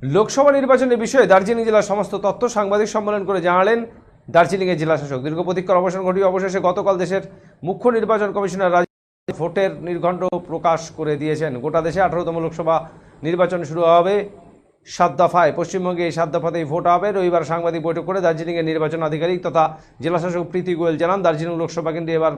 লোকসভা নির্বাচনের বিষয়ে দার্জিলিং জেলার সমস্ত তথ্য সাংবাদিক সম্মেলন করে জানালেন দার্জিলিংয়ের জেলাশাসক। দীর্ঘ প্রতীক্ষার অবসান ঘটিয়ে অবশেষে গতকাল দেশের মুখ্য নির্বাচন কমিশনার ভোটের নির্ঘণ্ট প্রকাশ করে দিয়েছেন। গোটা দেশে 18তম লোকসভা নির্বাচন শুরু হবে 7 দফায়। পশ্চিমবঙ্গে এই 7 দফাতেই ভোট হবে। রবিবার সাংবাদিক বৈঠক করে দার্জিলিংয়ের নির্বাচন আধিকারিক তথা জেলাশাসক প্রীতি গোয়েল জানান, দার্জিলিং লোকসভা কেন্দ্রে এবার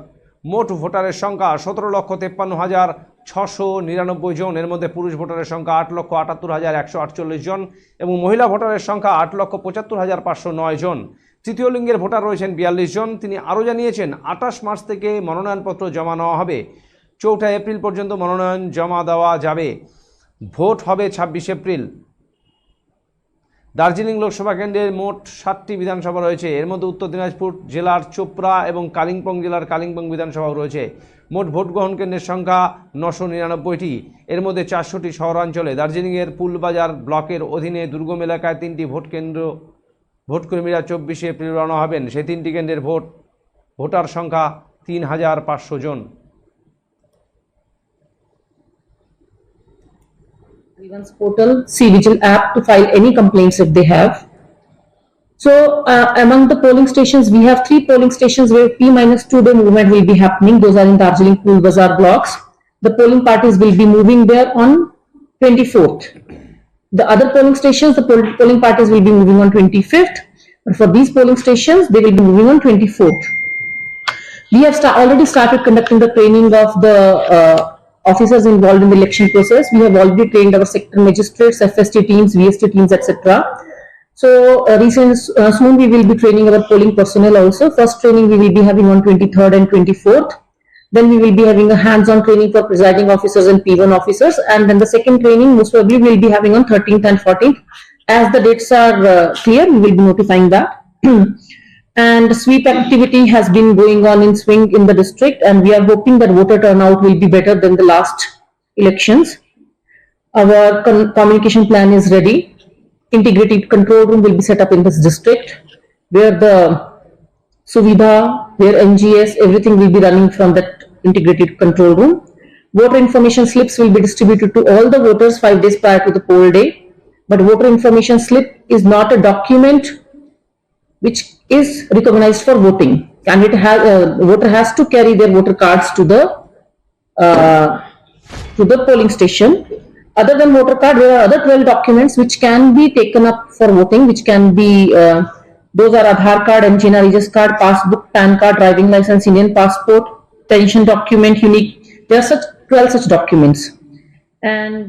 মোট ভোটারের সংখ্যা 17,53,699 জন। এর মধ্যে পুরুষ ভোটারের সংখ্যা 8,78,148 জন এবং মহিলা ভোটারের সংখ্যা 8,75,509 জন। তৃতীয় লিঙ্গের ভোটার রয়েছেন 42 জন। তিনি আরও জানিয়েছেন, 28 মার্চ থেকে মনোনয়নপত্র জমা নেওয়া হবে। 4 এপ্রিল পর্যন্ত মনোনয়ন জমা দেওয়া যাবে। ভোট হবে 26 এপ্রিল। দার্জিলিং লোকসভা কেন্দ্রের মোট 7টি বিধানসভা রয়েছে। এর মধ্যে উত্তর দিনাজপুর জেলার চোপড়া এবং কালিম্পং জেলার কালিম্পং বিধানসভাও রয়েছে। মোট ভোট গ্রহণ কেন্দ্রের সংখ্যা 999টি। এর মধ্যে 400টি শহরাঞ্চলে। দার্জিলিংয়ের পুলবাজার ব্লকের অধীনে দুর্গম এলাকায় 3টি ভোট কেন্দ্র। ভোটকর্মীরা 24 এপ্রিল রওনা হবেন। সেই 3টি কেন্দ্রের ভোটার সংখ্যা 3500 জন। Grievance portal, C-Vigil app to file any complaints if they have. So among the polling stations, we have 3 polling stations where P-2 day movement will be happening. Those are in Darjeeling Pool Bazaar blocks. The polling parties will be moving there on 24th. The other polling stations, the polling parties will be moving on 25th. But for these polling stations, they will be moving on 24th. We have already started conducting the training of the officers involved in the election process. We have already trained our sector magistrates, FST teams, VST teams, etc. So soon we will be training our polling personnel also. First training we will be having on 23rd and 24th. Then we will be having a hands-on training for presiding officers and P1 officers. And then the second training most probably we will be having on 13th and 14th. As the dates are clear, we will be notifying that. And sweep activity has been going on in swing in the district, and we are hoping that voter turnout will be better than the last elections. Our communication plan is ready. Integrated control room will be set up in this district, where the Suvidha, where NGS, everything will be running from that integrated control room. Voter information slips will be distributed to all the voters 5 days prior to the poll day. But voter information slip is not a document which is recognized for voting. Candidate voter has to carry their voter cards to the polling station. Other than voter card, there are other 12 documents which can be taken up for voting, which can be those are Aadhaar card, MGNR Regis card, passbook, PAN card, driving license, Indian passport, pension document, unique. There are 12 such documents. And